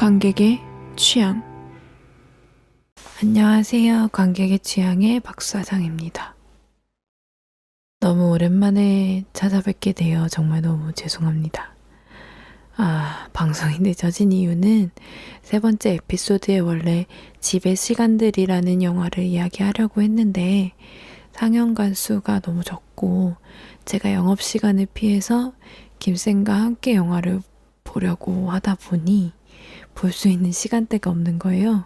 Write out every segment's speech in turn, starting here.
관객의 취향. 안녕하세요. 관객의 취향의 박사장입니다. 너무 오랜만에 찾아뵙게 되어 정말 너무 죄송합니다. 방송이 늦어진 이유는 세 번째 에피소드에 원래 집의 시간들이라는 영화를 이야기하려고 했는데 상영관 수가 너무 적고 제가 영업시간을 피해서 김쌤과 함께 영화를 보려고 하다 보니 볼 수 있는 시간대가 없는 거예요.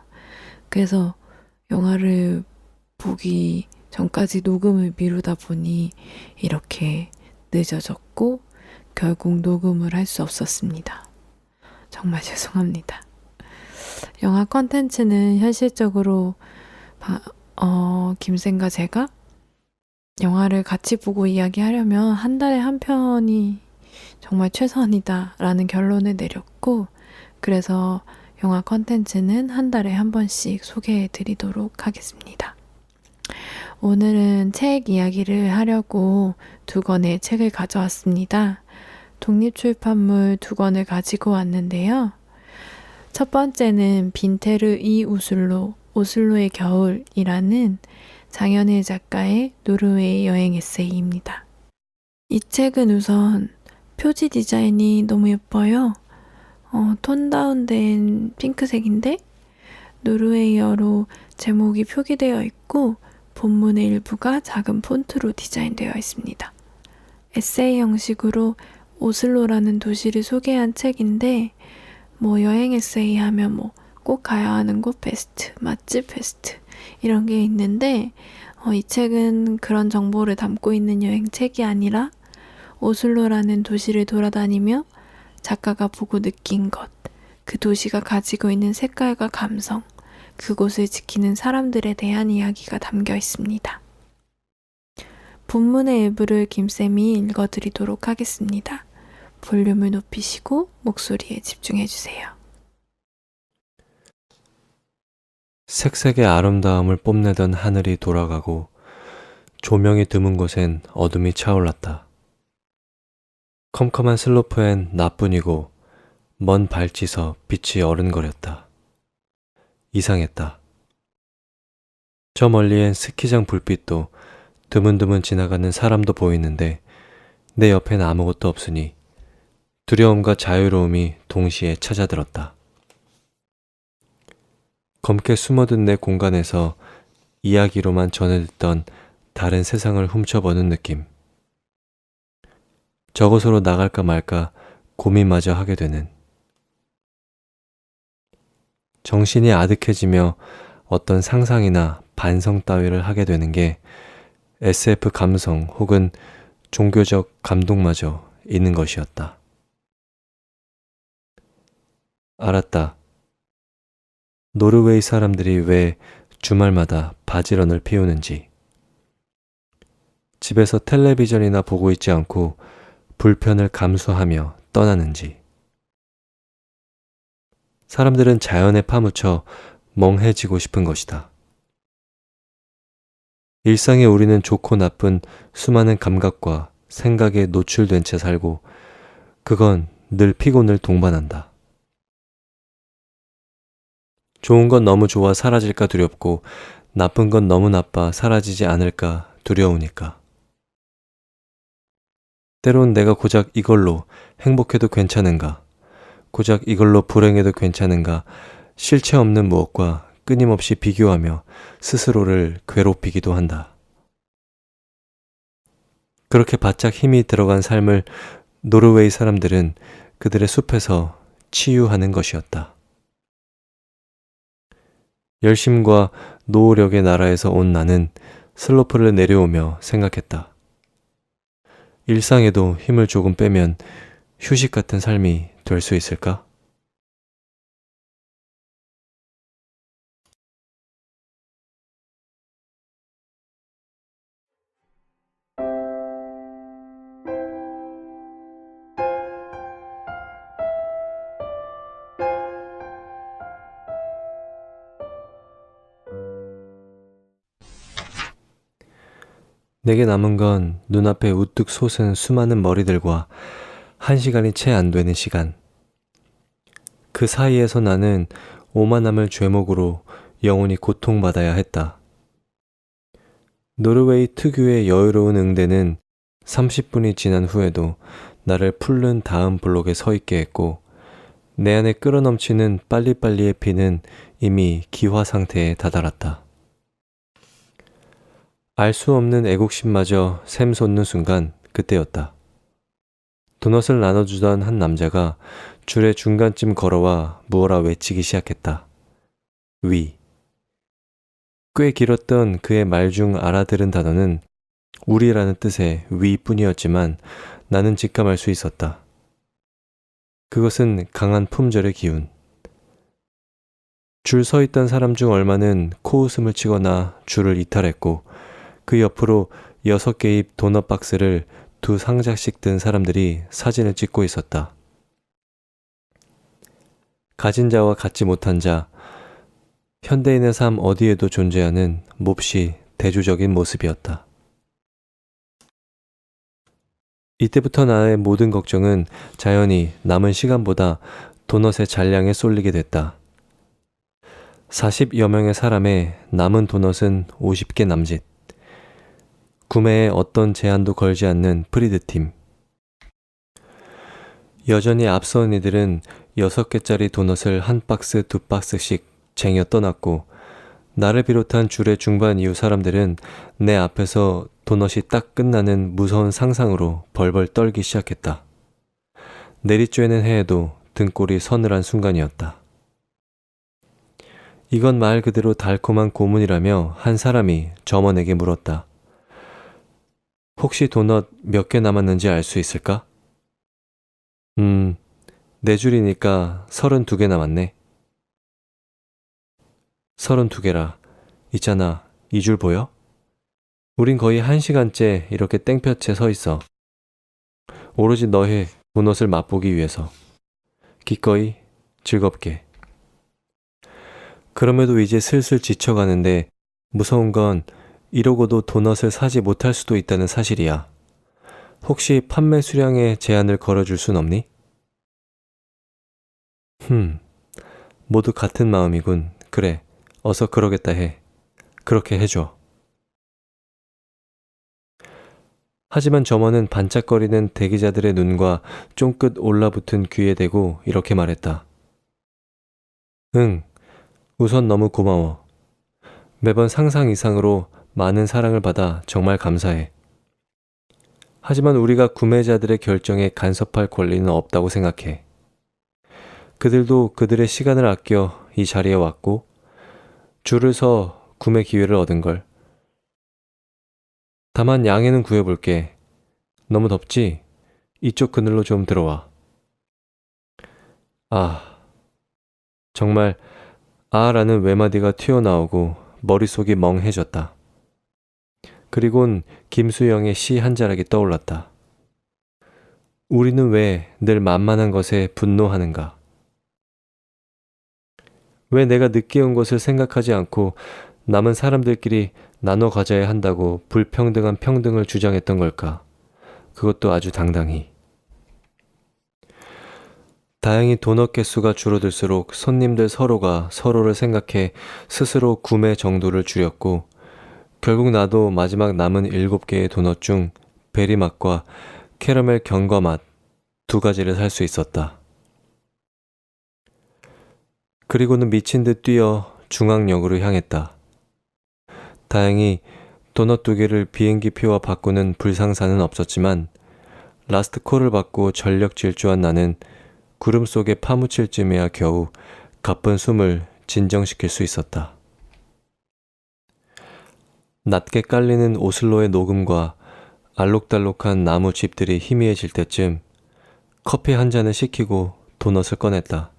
그래서 영화를 보기 전까지 녹음을 미루다 보니 이렇게 늦어졌고 결국 녹음을 할 수 없었습니다. 정말 죄송합니다. 영화 컨텐츠는 현실적으로 김쌤과 제가 영화를 같이 보고 이야기하려면 한 달에 한 편이 정말 최선이다 라는 결론을 내렸고, 그래서 영화 컨텐츠는 한 달에 한 번씩 소개해 드리도록 하겠습니다. 오늘은 책 이야기를 하려고 두 권의 책을 가져왔습니다. 독립출판물 두 권을 가지고 왔는데요. 첫 번째는 빈테르 이 오슬로의 겨울이라는 장현일 작가의 노르웨이 여행 에세이입니다. 이 책은 우선 표지 디자인이 너무 예뻐요. 톤 다운된 핑크색인데 노르웨이어로 제목이 표기되어 있고 본문의 일부가 작은 폰트로 디자인되어 있습니다. 에세이 형식으로 오슬로라는 도시를 소개한 책인데 여행 에세이 하면 꼭 가야 하는 곳 베스트, 맛집 베스트 이런 게 있는데 이 책은 그런 정보를 담고 있는 여행책이 아니라 오슬로라는 도시를 돌아다니며 작가가 보고 느낀 것, 그 도시가 가지고 있는 색깔과 감성, 그곳을 지키는 사람들에 대한 이야기가 담겨 있습니다. 본문의 일부를 김쌤이 읽어드리도록 하겠습니다. 볼륨을 높이시고 목소리에 집중해주세요. 색색의 아름다움을 뽐내던 하늘이 돌아가고 조명이 드문 곳엔 어둠이 차올랐다. 컴컴한 슬로프엔 나뿐이고 먼 발치서 빛이 어른거렸다. 이상했다. 저 멀리엔 스키장 불빛도 드문드문 지나가는 사람도 보이는데 내 옆엔 아무것도 없으니 두려움과 자유로움이 동시에 찾아들었다. 검게 숨어든 내 공간에서 이야기로만 전해 듣던 다른 세상을 훔쳐보는 느낌. 저곳으로 나갈까 말까 고민마저 하게 되는. 정신이 아득해지며 어떤 상상이나 반성 따위를 하게 되는 게 SF 감성 혹은 종교적 감동마저 있는 것이었다. 알았다. 노르웨이 사람들이 왜 주말마다 바지런을 피우는지. 집에서 텔레비전이나 보고 있지 않고 불편을 감수하며 떠나는지. 사람들은 자연에 파묻혀 멍해지고 싶은 것이다. 일상에 우리는 좋고 나쁜 수많은 감각과 생각에 노출된 채 살고 그건 늘 피곤을 동반한다. 좋은 건 너무 좋아 사라질까 두렵고 나쁜 건 너무 나빠 사라지지 않을까 두려우니까. 때론 내가 고작 이걸로 행복해도 괜찮은가, 고작 이걸로 불행해도 괜찮은가, 실체 없는 무엇과 끊임없이 비교하며 스스로를 괴롭히기도 한다. 그렇게 바짝 힘이 들어간 삶을 노르웨이 사람들은 그들의 숲에서 치유하는 것이었다. 열심과 노력의 나라에서 온 나는 슬로프를 내려오며 생각했다. 일상에도 힘을 조금 빼면 휴식 같은 삶이 될 수 있을까? 내게 남은 건 눈앞에 우뚝 솟은 수많은 머리들과 1시간이 채 안 되는 시간. 그 사이에서 나는 오만함을 죄목으로 영원히 고통받아야 했다. 노르웨이 특유의 여유로운 응대는 30분이 지난 후에도 나를 풀른 다음 블록에 서 있게 했고, 내 안에 끌어넘치는 빨리빨리의 피는 이미 기화 상태에 다다랐다. 알 수 없는 애국심마저 샘솟는 순간 그때였다. 도넛을 나눠주던 한 남자가 줄의 중간쯤 걸어와 무어라 외치기 시작했다. 위. 꽤 길었던 그의 말 중 알아들은 단어는 우리라는 뜻의 위뿐이었지만 나는 직감할 수 있었다. 그것은 강한 품절의 기운. 줄 서 있던 사람 중 얼마는 코웃음을 치거나 줄을 이탈했고, 그 옆으로 6개의 도넛 박스를 2상자씩 든 사람들이 사진을 찍고 있었다. 가진 자와 갖지 못한 자, 현대인의 삶 어디에도 존재하는 몹시 대조적인 모습이었다. 이때부터 나의 모든 걱정은 자연히 남은 시간보다 도넛의 잔량에 쏠리게 됐다. 40여 명의 사람의 남은 도넛은 50개 남짓. 구매에 어떤 제한도 걸지 않는 프리드팀. 여전히 앞선 이들은 6개짜리 도넛을 한 박스 2박스씩 쟁여 떠났고, 나를 비롯한 줄의 중반 이후 사람들은 내 앞에서 도넛이 딱 끝나는 무서운 상상으로 벌벌 떨기 시작했다. 내리쬐는 해에도 등골이 서늘한 순간이었다. 이건 말 그대로 달콤한 고문이라며 한 사람이 점원에게 물었다. 혹시 도넛 몇 개 남았는지 알 수 있을까? 네 줄이니까 32개 남았네. 32개라. 있잖아, 이 줄 보여? 우린 거의 1시간째 이렇게 땡볕에 서 있어. 오로지 너의 도넛을 맛보기 위해서. 기꺼이, 즐겁게. 그럼에도 이제 슬슬 지쳐가는데 무서운 건 이러고도 도넛을 사지 못할 수도 있다는 사실이야. 혹시 판매 수량에 제한을 걸어줄 순 없니? 모두 같은 마음이군. 그래, 어서 그러겠다 해. 그렇게 해줘. 하지만 점원은 반짝거리는 대기자들의 눈과 쫑긋 올라붙은 귀에 대고 이렇게 말했다. 응, 우선 너무 고마워. 매번 상상 이상으로 많은 사랑을 받아 정말 감사해. 하지만 우리가 구매자들의 결정에 간섭할 권리는 없다고 생각해. 그들도 그들의 시간을 아껴 이 자리에 왔고, 줄을 서 구매 기회를 얻은 걸. 다만 양해는 구해볼게. 너무 덥지? 이쪽 그늘로 좀 들어와. 정말 라는 외마디가 튀어나오고 머릿속이 멍해졌다. 그리곤 김수영의 시 한 자락이 떠올랐다. 우리는 왜 늘 만만한 것에 분노하는가? 왜 내가 늦게 온 것을 생각하지 않고 남은 사람들끼리 나눠 가져야 한다고 불평등한 평등을 주장했던 걸까? 그것도 아주 당당히. 다행히 도넛 개수가 줄어들수록 손님들 서로가 서로를 생각해 스스로 구매 정도를 줄였고, 결국 나도 마지막 남은 7개의 도넛 중 베리 맛과 캐러멜 견과 맛 2가지를 살 수 있었다. 그리고는 미친 듯 뛰어 중앙역으로 향했다. 다행히 도넛 2개를 비행기 표와 바꾸는 불상사는 없었지만, 라스트 콜을 받고 전력 질주한 나는 구름 속에 파묻힐 쯤에야 겨우 가쁜 숨을 진정시킬 수 있었다. 낮게 깔리는 오슬로의 녹음과 알록달록한 나무 집들이 희미해질 때쯤 커피 한 잔을 시키고 도넛을 꺼냈다.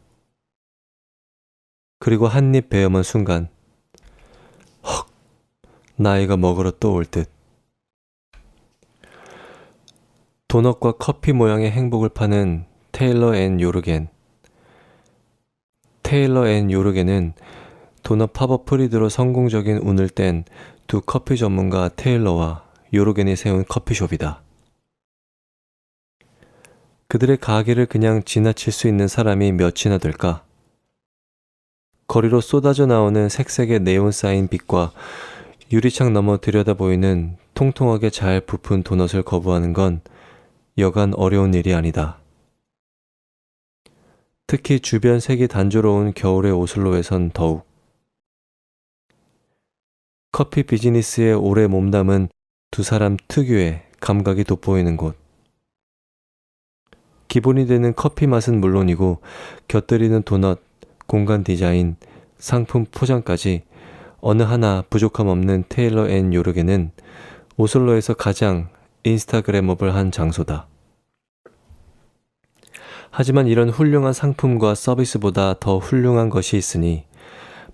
그리고 한 입 베어문 순간 헉! 나이가 먹으러 또 올 듯. 도넛과 커피 모양의 행복을 파는 테일러 앤 요르겐. 테일러 앤 요르겐은 도넛 팝업 프리드로 성공적인 운을 뗀 두 커피 전문가 테일러와 요르겐이 세운 커피숍이다. 그들의 가게를 그냥 지나칠 수 있는 사람이 몇이나 될까? 거리로 쏟아져 나오는 색색의 네온 사인 빛과 유리창 너머 들여다 보이는 통통하게 잘 부푼 도넛을 거부하는 건 여간 어려운 일이 아니다. 특히 주변 색이 단조로운 겨울의 오슬로에선 더욱. 커피 비즈니스에 오래 몸담은 두 사람 특유의 감각이 돋보이는 곳. 기본이 되는 커피 맛은 물론이고 곁들이는 도넛, 공간 디자인, 상품 포장까지 어느 하나 부족함 없는 테일러 앤 요르게는 오슬로에서 가장 인스타그래머블한 장소다. 하지만 이런 훌륭한 상품과 서비스보다 더 훌륭한 것이 있으니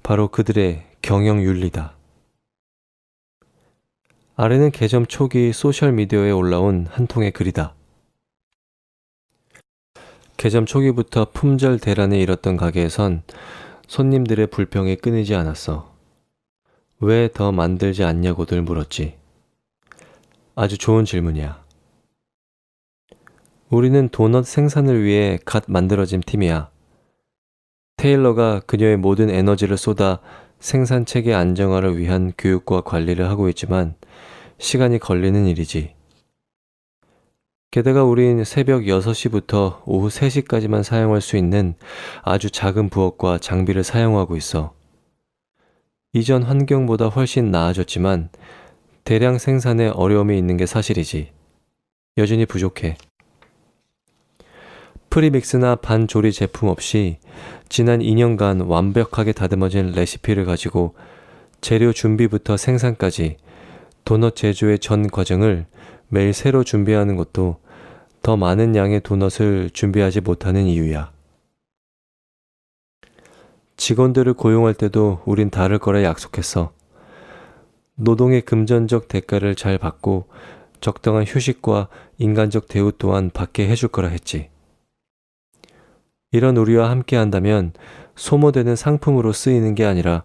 바로 그들의 경영윤리다. 아래는 개점 초기 소셜미디어에 올라온 한 통의 글이다. 개점 초기부터 품절 대란에 일었던 가게에선 손님들의 불평이 끊이지 않았어. 왜 더 만들지 않냐고들 물었지. 아주 좋은 질문이야. 우리는 도넛 생산을 위해 갓 만들어진 팀이야. 테일러가 그녀의 모든 에너지를 쏟아 생산 체계 안정화를 위한 교육과 관리를 하고 있지만 시간이 걸리는 일이지. 게다가 우린 새벽 6시부터 오후 3시까지만 사용할 수 있는 아주 작은 부엌과 장비를 사용하고 있어. 이전 환경보다 훨씬 나아졌지만 대량 생산에 어려움이 있는 게 사실이지. 여전히 부족해. 프리믹스나 반조리 제품 없이 지난 2년간 완벽하게 다듬어진 레시피를 가지고 재료 준비부터 생산까지 도넛 제조의 전 과정을 매일 새로 준비하는 것도 더 많은 양의 도넛을 준비하지 못하는 이유야. 직원들을 고용할 때도 우린 다를 거라 약속했어. 노동의 금전적 대가를 잘 받고 적당한 휴식과 인간적 대우 또한 받게 해줄 거라 했지. 이런 우리와 함께 한다면 소모되는 상품으로 쓰이는 게 아니라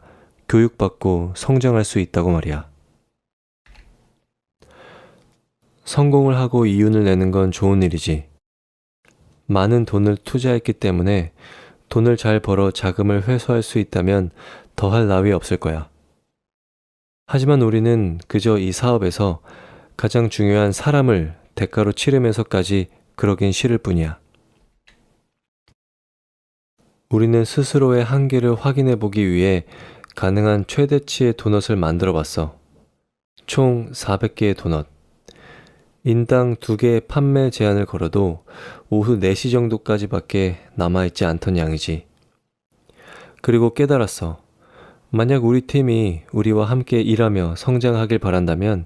교육받고 성장할 수 있다고 말이야. 성공을 하고 이윤을 내는 건 좋은 일이지. 많은 돈을 투자했기 때문에 돈을 잘 벌어 자금을 회수할 수 있다면 더할 나위 없을 거야. 하지만 우리는 그저 이 사업에서 가장 중요한 사람을 대가로 치르면서까지 그러긴 싫을 뿐이야. 우리는 스스로의 한계를 확인해 보기 위해 가능한 최대치의 도넛을 만들어 봤어. 총 400개의 도넛. 인당 2개의 판매 제한을 걸어도 오후 4시 정도까지밖에 남아있지 않던 양이지. 그리고 깨달았어. 만약 우리 팀이 우리와 함께 일하며 성장하길 바란다면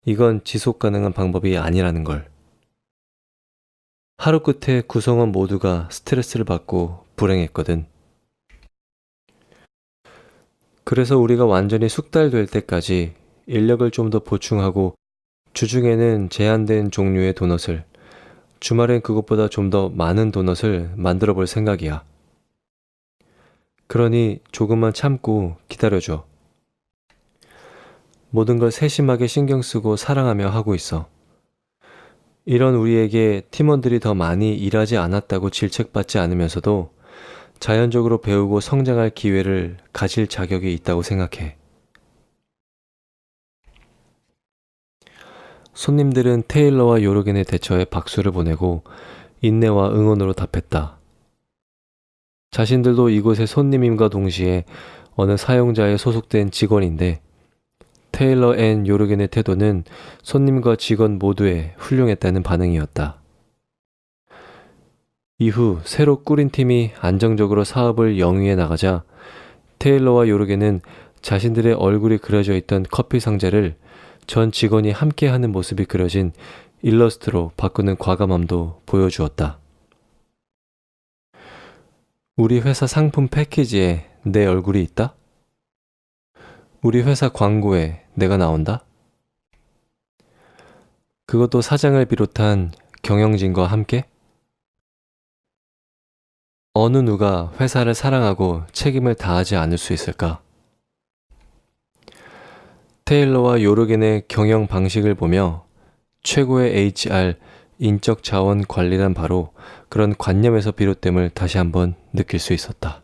이건 지속 가능한 방법이 아니라는 걸. 하루 끝에 구성원 모두가 스트레스를 받고 불행했거든. 그래서 우리가 완전히 숙달될 때까지 인력을 좀 더 보충하고 주중에는 제한된 종류의 도넛을, 주말엔 그것보다 좀 더 많은 도넛을 만들어 볼 생각이야. 그러니 조금만 참고 기다려줘. 모든 걸 세심하게 신경 쓰고 사랑하며 하고 있어. 이런 우리에게 팀원들이 더 많이 일하지 않았다고 질책받지 않으면서도 자연적으로 배우고 성장할 기회를 가질 자격이 있다고 생각해. 손님들은 테일러와 요르겐의 대처에 박수를 보내고 인내와 응원으로 답했다. 자신들도 이곳의 손님임과 동시에 어느 사용자에 소속된 직원인데 테일러 앤 요르겐의 태도는 손님과 직원 모두에 훌륭했다는 반응이었다. 이후 새로 꾸린 팀이 안정적으로 사업을 영위해 나가자 테일러와 요르겐은 자신들의 얼굴이 그려져 있던 커피 상자를 전 직원이 함께하는 모습이 그려진 일러스트로 바꾸는 과감함도 보여주었다. 우리 회사 상품 패키지에 내 얼굴이 있다? 우리 회사 광고에 내가 나온다? 그것도 사장을 비롯한 경영진과 함께? 어느 누가 회사를 사랑하고 책임을 다하지 않을 수 있을까? 테일러와 요르겐의 경영 방식을 보며 최고의 HR, 인적 자원 관리란 바로 그런 관념에서 비롯됨을 다시 한번 느낄 수 있었다.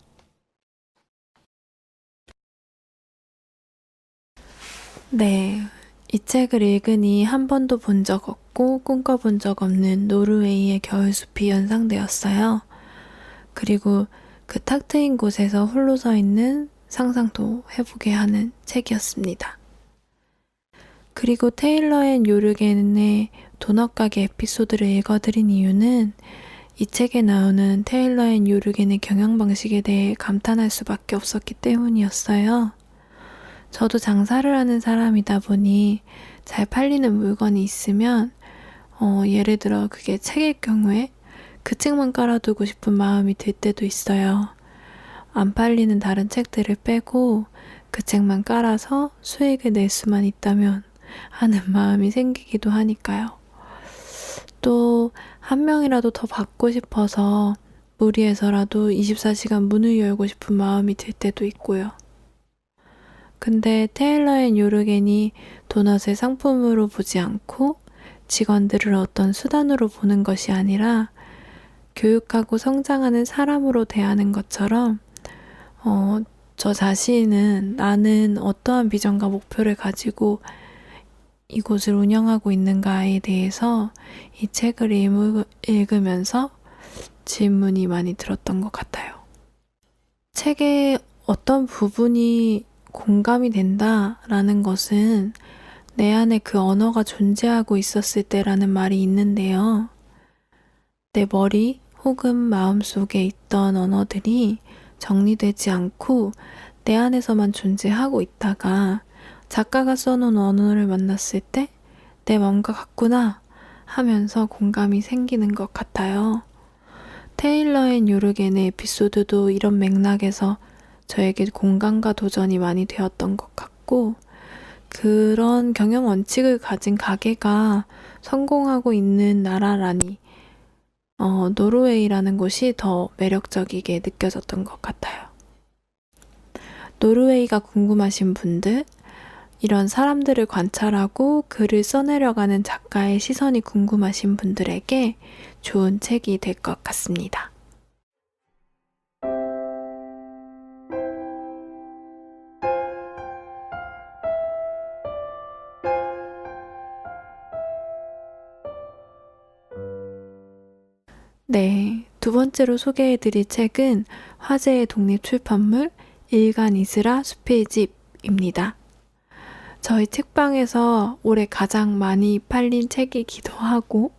네, 이 책을 읽으니 한 번도 본 적 없고 꿈꿔본 적 없는 노르웨이의 겨울숲이 연상되었어요. 그리고 그 탁 트인 곳에서 홀로 서 있는 상상도 해보게 하는 책이었습니다. 그리고 테일러 앤 요르겐의 도넛 가게 에피소드를 읽어드린 이유는 이 책에 나오는 테일러 앤 요르겐의 경영 방식에 대해 감탄할 수밖에 없었기 때문이었어요. 저도 장사를 하는 사람이다 보니 잘 팔리는 물건이 있으면 예를 들어 그게 책일 경우에 그 책만 깔아두고 싶은 마음이 들 때도 있어요. 안 팔리는 다른 책들을 빼고 그 책만 깔아서 수익을 낼 수만 있다면 하는 마음이 생기기도 하니까요. 또 한 명이라도 더 받고 싶어서 무리해서라도 24시간 문을 열고 싶은 마음이 들 때도 있고요. 근데 테일러 앤 요르겐이 도넛을 상품으로 보지 않고 직원들을 어떤 수단으로 보는 것이 아니라 교육하고 성장하는 사람으로 대하는 것처럼 저 자신은 나는 어떠한 비전과 목표를 가지고 이곳을 운영하고 있는가에 대해서 이 책을 읽으면서 질문이 많이 들었던 것 같아요. 책의 어떤 부분이 공감이 된다라는 것은 내 안에 그 언어가 존재하고 있었을 때라는 말이 있는데요. 내 머리 혹은 마음속에 있던 언어들이 정리되지 않고 내 안에서만 존재하고 있다가 작가가 써놓은 언어를 만났을 때 내 마음과 같구나 하면서 공감이 생기는 것 같아요. 테일러 앤 요르겐의 에피소드도 이런 맥락에서 저에게 공감과 도전이 많이 되었던 것 같고 그런 경영 원칙을 가진 가게가 성공하고 있는 나라라니 노르웨이라는 곳이 더 매력적이게 느껴졌던 것 같아요. 노르웨이가 궁금하신 분들, 이런 사람들을 관찰하고 글을 써내려가는 작가의 시선이 궁금하신 분들에게 좋은 책이 될 것 같습니다. 네, 두 번째로 소개해드릴 책은 화제의 독립출판물 일간 이스라 숲의 집입니다. 저희 책방에서 올해 가장 많이 팔린 책이기도 하고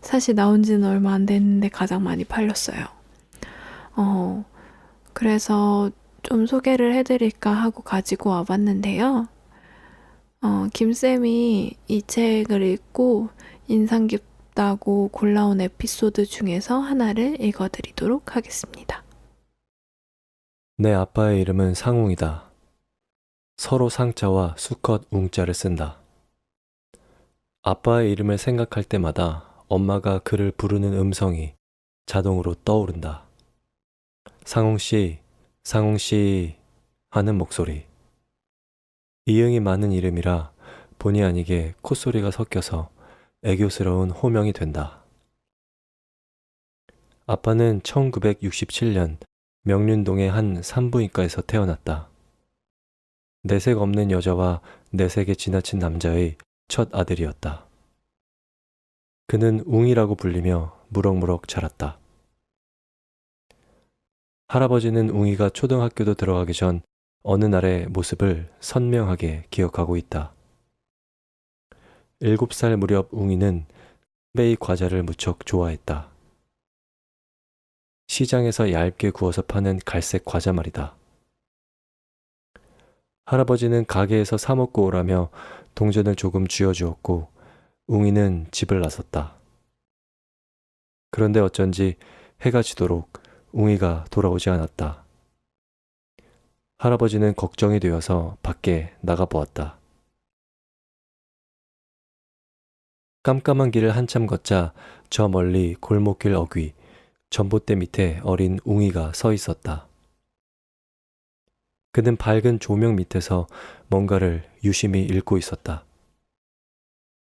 사실 나온 지는 얼마 안 됐는데 가장 많이 팔렸어요. 그래서 좀 소개를 해드릴까 하고 가지고 와봤는데요. 김쌤이 이 책을 읽고 인상 깊다고 골라온 에피소드 중에서 하나를 읽어드리도록 하겠습니다. 내 아빠의 이름은 상웅이다. 서로 상자와 수컷 웅자를 쓴다. 아빠의 이름을 생각할 때마다 엄마가 그를 부르는 음성이 자동으로 떠오른다. 상웅씨, 상웅씨 하는 목소리. 이응이 많은 이름이라 본의 아니게 콧소리가 섞여서 애교스러운 호명이 된다. 아빠는 1967년 명륜동의 한 산부인과에서 태어났다. 내색 없는 여자와 내색에 지나친 남자의 첫 아들이었다. 그는 웅이라고 불리며 무럭무럭 자랐다. 할아버지는 웅이가 초등학교도 들어가기 전 어느 날의 모습을 선명하게 기억하고 있다. 7살 무렵 웅이는 베이 과자를 무척 좋아했다. 시장에서 얇게 구워서 파는 갈색 과자 말이다. 할아버지는 가게에서 사 먹고 오라며 동전을 조금 쥐어주었고 웅이는 집을 나섰다. 그런데 어쩐지 해가 지도록 웅이가 돌아오지 않았다. 할아버지는 걱정이 되어서 밖에 나가보았다. 깜깜한 길을 한참 걷자 저 멀리 골목길 어귀 전봇대 밑에 어린 웅이가 서 있었다. 그는 밝은 조명 밑에서 뭔가를 유심히 읽고 있었다.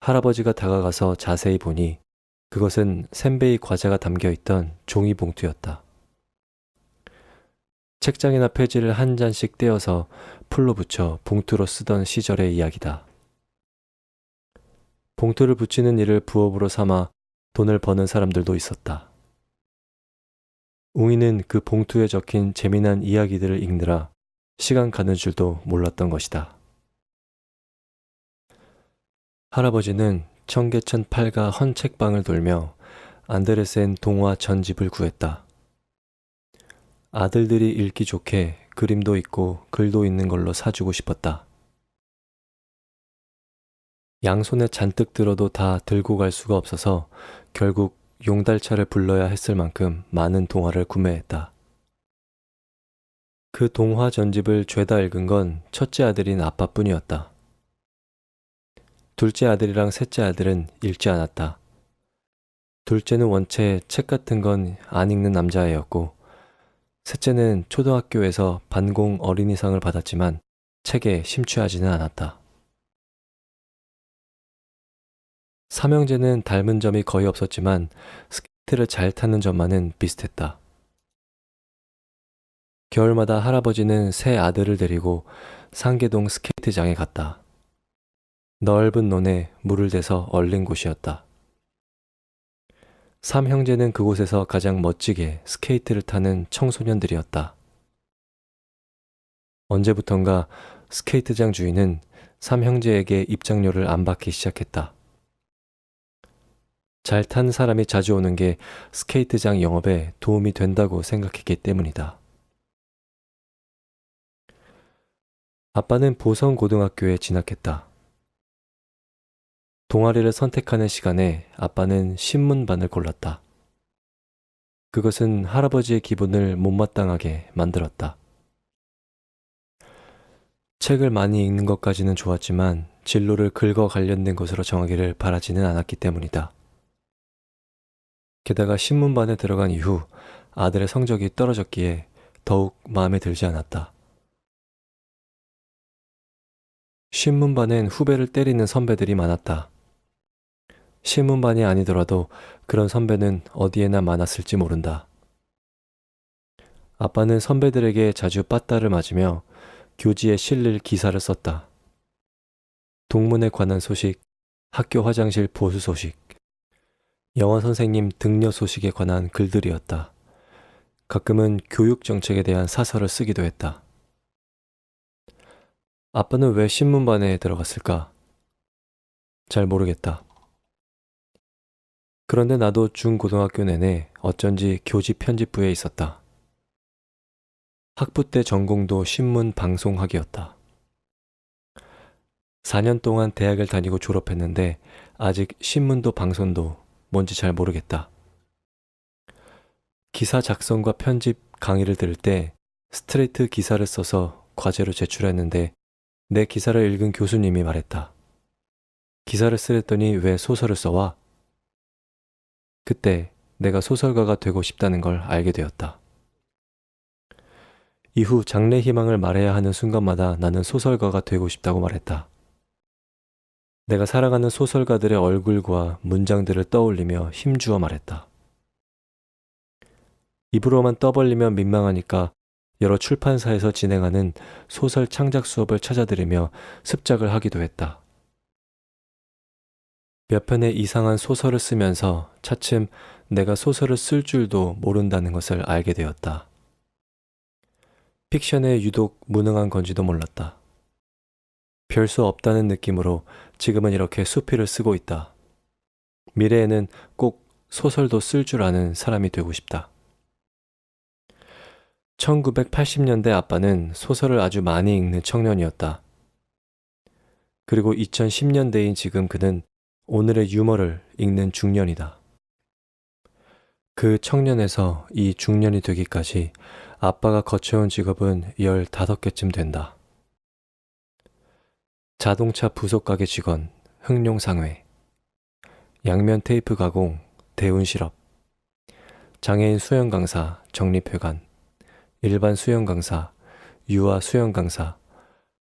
할아버지가 다가가서 자세히 보니 그것은 샌베이 과자가 담겨 있던 종이 봉투였다. 책장이나 페이지를 한 잔씩 떼어서 풀로 붙여 봉투로 쓰던 시절의 이야기다. 봉투를 붙이는 일을 부업으로 삼아 돈을 버는 사람들도 있었다. 웅이는 그 봉투에 적힌 재미난 이야기들을 읽느라 시간 가는 줄도 몰랐던 것이다. 할아버지는 청계천 팔가 헌 책방을 돌며 안데르센 동화 전집을 구했다. 아들들이 읽기 좋게 그림도 있고 글도 있는 걸로 사주고 싶었다. 양손에 잔뜩 들어도 다 들고 갈 수가 없어서 결국 용달차를 불러야 했을 만큼 많은 동화를 구매했다. 그 동화 전집을 죄다 읽은 건 첫째 아들인 아빠뿐이었다. 둘째 아들이랑 셋째 아들은 읽지 않았다. 둘째는 원체 책 같은 건 안 읽는 남자애였고, 셋째는 초등학교에서 반공 어린이상을 받았지만 책에 심취하지는 않았다. 삼형제는 닮은 점이 거의 없었지만 스케이트를 잘 타는 점만은 비슷했다. 겨울마다 할아버지는 새 아들을 데리고 상계동 스케이트장에 갔다. 넓은 논에 물을 대서 얼린 곳이었다. 삼형제는 그곳에서 가장 멋지게 스케이트를 타는 청소년들이었다. 언제부턴가 스케이트장 주인은 삼형제에게 입장료를 안 받기 시작했다. 잘 탄 사람이 자주 오는 게 스케이트장 영업에 도움이 된다고 생각했기 때문이다. 아빠는 보성고등학교에 진학했다. 동아리를 선택하는 시간에 아빠는 신문반을 골랐다. 그것은 할아버지의 기분을 못마땅하게 만들었다. 책을 많이 읽는 것까지는 좋았지만 진로를 긁어 관련된 것으로 정하기를 바라지는 않았기 때문이다. 게다가 신문반에 들어간 이후 아들의 성적이 떨어졌기에 더욱 마음에 들지 않았다. 신문반엔 후배를 때리는 선배들이 많았다. 신문반이 아니더라도 그런 선배는 어디에나 많았을지 모른다. 아빠는 선배들에게 자주 빠따를 맞으며 교지에 실릴 기사를 썼다. 동문에 관한 소식, 학교 화장실 보수 소식, 영어 선생님 등려 소식에 관한 글들이었다. 가끔은 교육 정책에 대한 사설을 쓰기도 했다. 아빠는 왜 신문반에 들어갔을까? 잘 모르겠다. 그런데 나도 중고등학교 내내 어쩐지 교지 편집부에 있었다. 학부 때 전공도 신문 방송학이었다. 4년 동안 대학을 다니고 졸업했는데 아직 신문도 방송도 뭔지 잘 모르겠다. 기사 작성과 편집 강의를 들을 때 스트레이트 기사를 써서 과제로 제출했는데 내 기사를 읽은 교수님이 말했다. 기사를 쓰랬더니 왜 소설을 써와? 그때 내가 소설가가 되고 싶다는 걸 알게 되었다. 이후 장래 희망을 말해야 하는 순간마다 나는 소설가가 되고 싶다고 말했다. 내가 사랑하는 소설가들의 얼굴과 문장들을 떠올리며 힘주어 말했다. 입으로만 떠벌리면 민망하니까 여러 출판사에서 진행하는 소설 창작 수업을 찾아들으며 습작을 하기도 했다. 몇 편의 이상한 소설을 쓰면서 차츰 내가 소설을 쓸 줄도 모른다는 것을 알게 되었다. 픽션에 유독 무능한 건지도 몰랐다. 별 수 없다는 느낌으로 지금은 이렇게 수필을 쓰고 있다. 미래에는 꼭 소설도 쓸 줄 아는 사람이 되고 싶다. 1980년대 아빠는 소설을 아주 많이 읽는 청년이었다. 그리고 2010년대인 지금 그는 오늘의 유머를 읽는 중년이다. 그 청년에서 이 중년이 되기까지 아빠가 거쳐온 직업은 15개쯤 된다. 자동차 부속가게 직원, 흑룡상회, 양면 테이프 가공, 대운 실업, 장애인 수영 강사, 정립회관, 일반 수영 강사, 유아 수영 강사,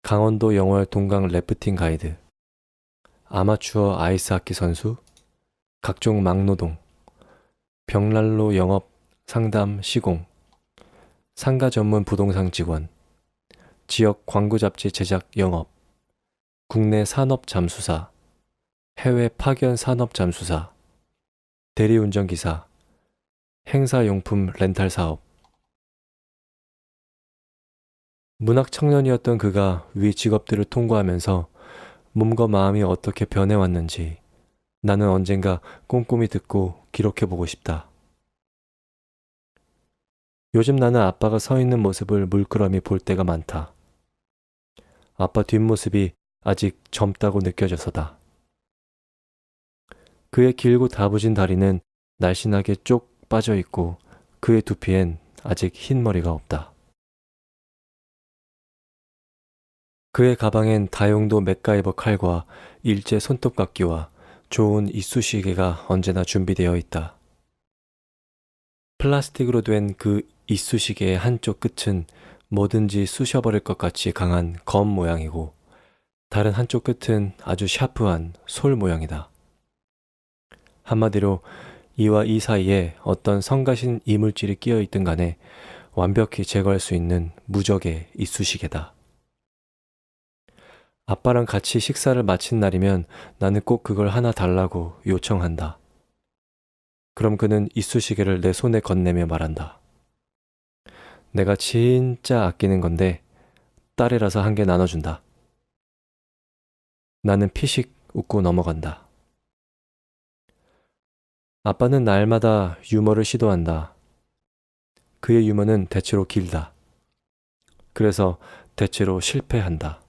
강원도 영월 동강 래프팅 가이드, 아마추어 아이스하키 선수, 각종 막노동, 벽난로 영업, 상담, 시공, 상가 전문 부동산 직원, 지역 광고 잡지 제작 영업, 국내 산업 잠수사, 해외 파견 산업 잠수사, 대리운전기사, 행사용품 렌탈 사업. 문학 청년이었던 그가 위 직업들을 통과하면서 몸과 마음이 어떻게 변해왔는지 나는 언젠가 꼼꼼히 듣고 기록해보고 싶다. 요즘 나는 아빠가 서 있는 모습을 물끄러미 볼 때가 많다. 아빠 뒷모습이 아직 젊다고 느껴져서다. 그의 길고 다부진 다리는 날씬하게 쪽 빠져 있고 그의 두피엔 아직 흰 머리가 없다. 그의 가방엔 다용도 맥가이버 칼과 일제 손톱깎이와 좋은 이쑤시개가 언제나 준비되어 있다. 플라스틱으로 된 그 이쑤시개의 한쪽 끝은 뭐든지 쑤셔버릴 것 같이 강한 검 모양이고 다른 한쪽 끝은 아주 샤프한 솔 모양이다. 한마디로 이와 이 사이에 어떤 성가신 이물질이 끼어 있든 간에 완벽히 제거할 수 있는 무적의 이쑤시개다. 아빠랑 같이 식사를 마친 날이면 나는 꼭 그걸 하나 달라고 요청한다. 그럼 그는 이쑤시개를 내 손에 건네며 말한다. 내가 진짜 아끼는 건데 딸이라서 한 개 나눠준다. 나는 피식 웃고 넘어간다. 아빠는 날마다 유머를 시도한다. 그의 유머는 대체로 길다. 그래서 대체로 실패한다.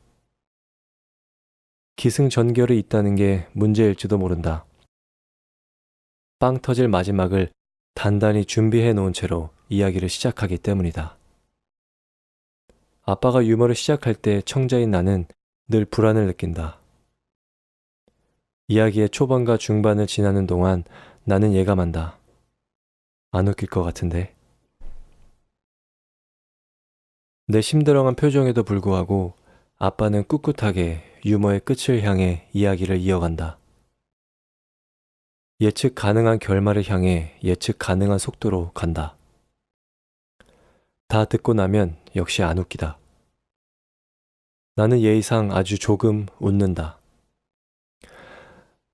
기승전결이 있다는 게 문제일지도 모른다. 빵 터질 마지막을 단단히 준비해 놓은 채로 이야기를 시작하기 때문이다. 아빠가 유머를 시작할 때 청자인 나는 늘 불안을 느낀다. 이야기의 초반과 중반을 지나는 동안 나는 예감한다. 안 웃길 것 같은데. 내 심드렁한 표정에도 불구하고 아빠는 꿋꿋하게 유머의 끝을 향해 이야기를 이어간다. 예측 가능한 결말을 향해 예측 가능한 속도로 간다. 다 듣고 나면 역시 안 웃기다. 나는 예의상 아주 조금 웃는다.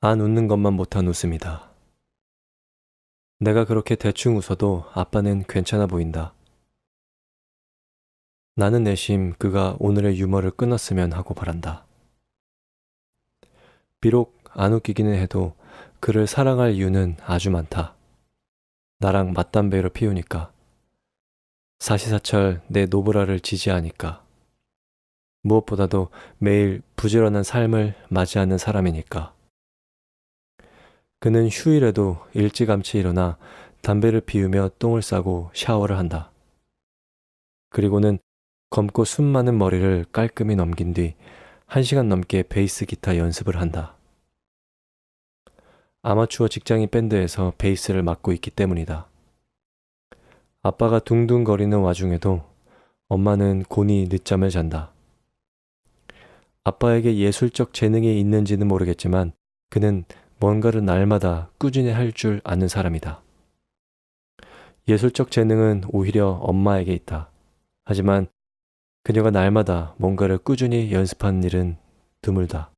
안 웃는 것만 못한 웃음이다. 내가 그렇게 대충 웃어도 아빠는 괜찮아 보인다. 나는 내심 그가 오늘의 유머를 끊었으면 하고 바란다. 비록 안 웃기기는 해도 그를 사랑할 이유는 아주 많다. 나랑 맞담배로 피우니까. 사시사철 내 노브라를 지지하니까. 무엇보다도 매일 부지런한 삶을 맞이하는 사람이니까. 그는 휴일에도 일찌감치 일어나 담배를 피우며 똥을 싸고 샤워를 한다. 그리고는 검고 숨 많은 머리를 깔끔히 넘긴 뒤 1시간 넘게 베이스 기타 연습을 한다. 아마추어 직장인 밴드에서 베이스를 맡고 있기 때문이다. 아빠가 둥둥거리는 와중에도 엄마는 곤히 늦잠을 잔다. 아빠에게 예술적 재능이 있는지는 모르겠지만 그는 뭔가를 날마다 꾸준히 할 줄 아는 사람이다. 예술적 재능은 오히려 엄마에게 있다. 하지만 그녀가 날마다 뭔가를 꾸준히 연습하는 일은 드물다.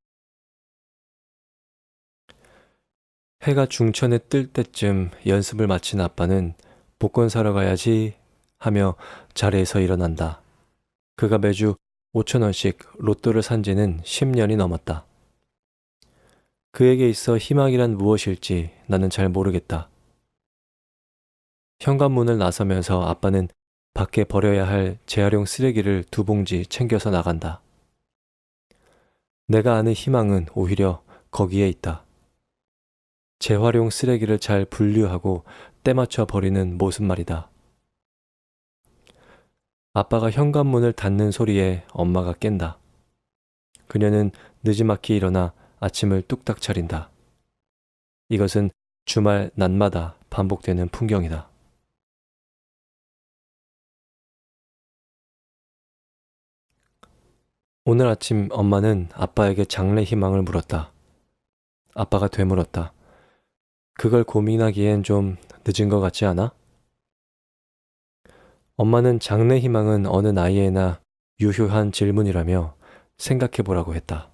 해가 중천에 뜰 때쯤 연습을 마친 아빠는 복권 사러 가야지 하며 자리에서 일어난다. 그가 매주 5,000원씩 로또를 산 지는 10년이 넘었다. 그에게 있어 희망이란 무엇일지 나는 잘 모르겠다. 현관문을 나서면서 아빠는 밖에 버려야 할 재활용 쓰레기를 2봉지 챙겨서 나간다. 내가 아는 희망은 오히려 거기에 있다. 재활용 쓰레기를 잘 분류하고 때맞춰 버리는 모습 말이다. 아빠가 현관문을 닫는 소리에 엄마가 깬다. 그녀는 느지막이 일어나 아침을 뚝딱 차린다. 이것은 주말 낮마다 반복되는 풍경이다. 오늘 아침 엄마는 아빠에게 장래 희망을 물었다. 아빠가 되물었다. 그걸 고민하기엔 좀 늦은 것 같지 않아? 엄마는 장래 희망은 어느 나이에나 유효한 질문이라며 생각해보라고 했다.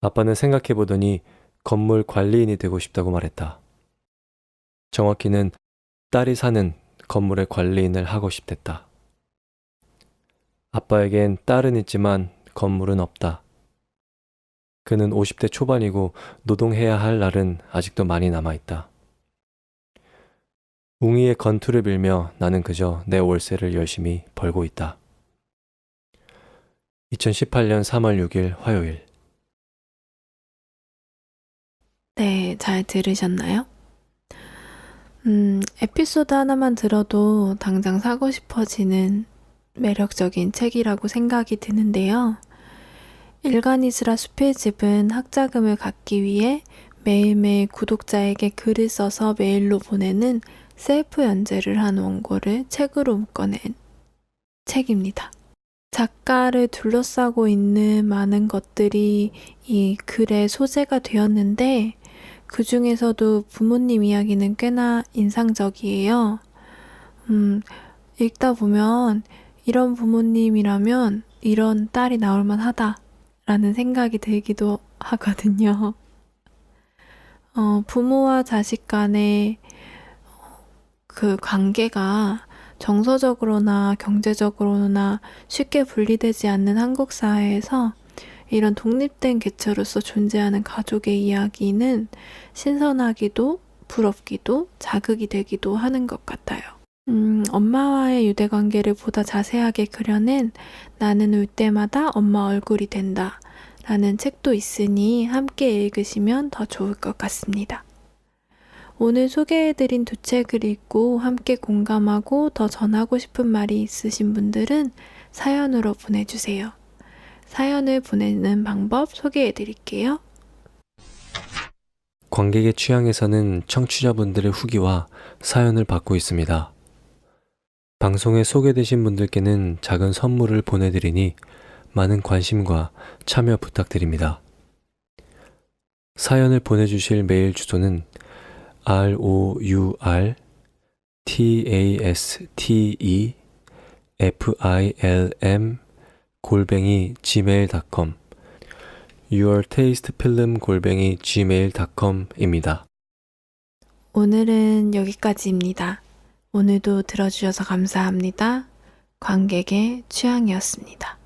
아빠는 생각해보더니 건물 관리인이 되고 싶다고 말했다. 정확히는 딸이 사는 건물의 관리인을 하고 싶댔다. 아빠에겐 딸은 있지만 건물은 없다. 그는 50대 초반이고 노동해야 할 날은 아직도 많이 남아있다. 웅이의 건투를 빌며 나는 그저 내 월세를 열심히 벌고 있다. 2018년 3월 6일 화요일. 네, 잘 들으셨나요? 에피소드 하나만 들어도 당장 사고 싶어지는 매력적인 책이라고 생각이 드는데요. 일간이스라 숲의 집은 학자금을 갖기 위해 매일매일 구독자에게 글을 써서 메일로 보내는 셀프 연재를 한 원고를 책으로 묶어낸 책입니다. 작가를 둘러싸고 있는 많은 것들이 이 글의 소재가 되었는데 그 중에서도 부모님 이야기는 꽤나 인상적이에요. 읽다 보면 이런 부모님이라면 이런 딸이 나올 만하다라는 생각이 들기도 하거든요. 부모와 자식 간의 그 관계가 정서적으로나 경제적으로나 쉽게 분리되지 않는 한국 사회에서 이런 독립된 개체로서 존재하는 가족의 이야기는 신선하기도 부럽기도 자극이 되기도 하는 것 같아요. 엄마와의 유대관계를 보다 자세하게 그려낸 나는 울 때마다 엄마 얼굴이 된다 라는 책도 있으니 함께 읽으시면 더 좋을 것 같습니다. 오늘 소개해드린 두 책을 읽고 함께 공감하고 더 전하고 싶은 말이 있으신 분들은 사연으로 보내주세요. 사연을 보내는 방법 소개해드릴게요. 관객의 취향에서는 청취자분들의 후기와 사연을 받고 있습니다. 방송에 소개되신 분들께는 작은 선물을 보내드리니 많은 관심과 참여 부탁드립니다. 사연을 보내주실 메일 주소는 rourtestefilm@gmail.com yourtastefilm@gmail.com입니다. 오늘은 여기까지입니다. 오늘도 들어주셔서 감사합니다. 관객의 취향이었습니다.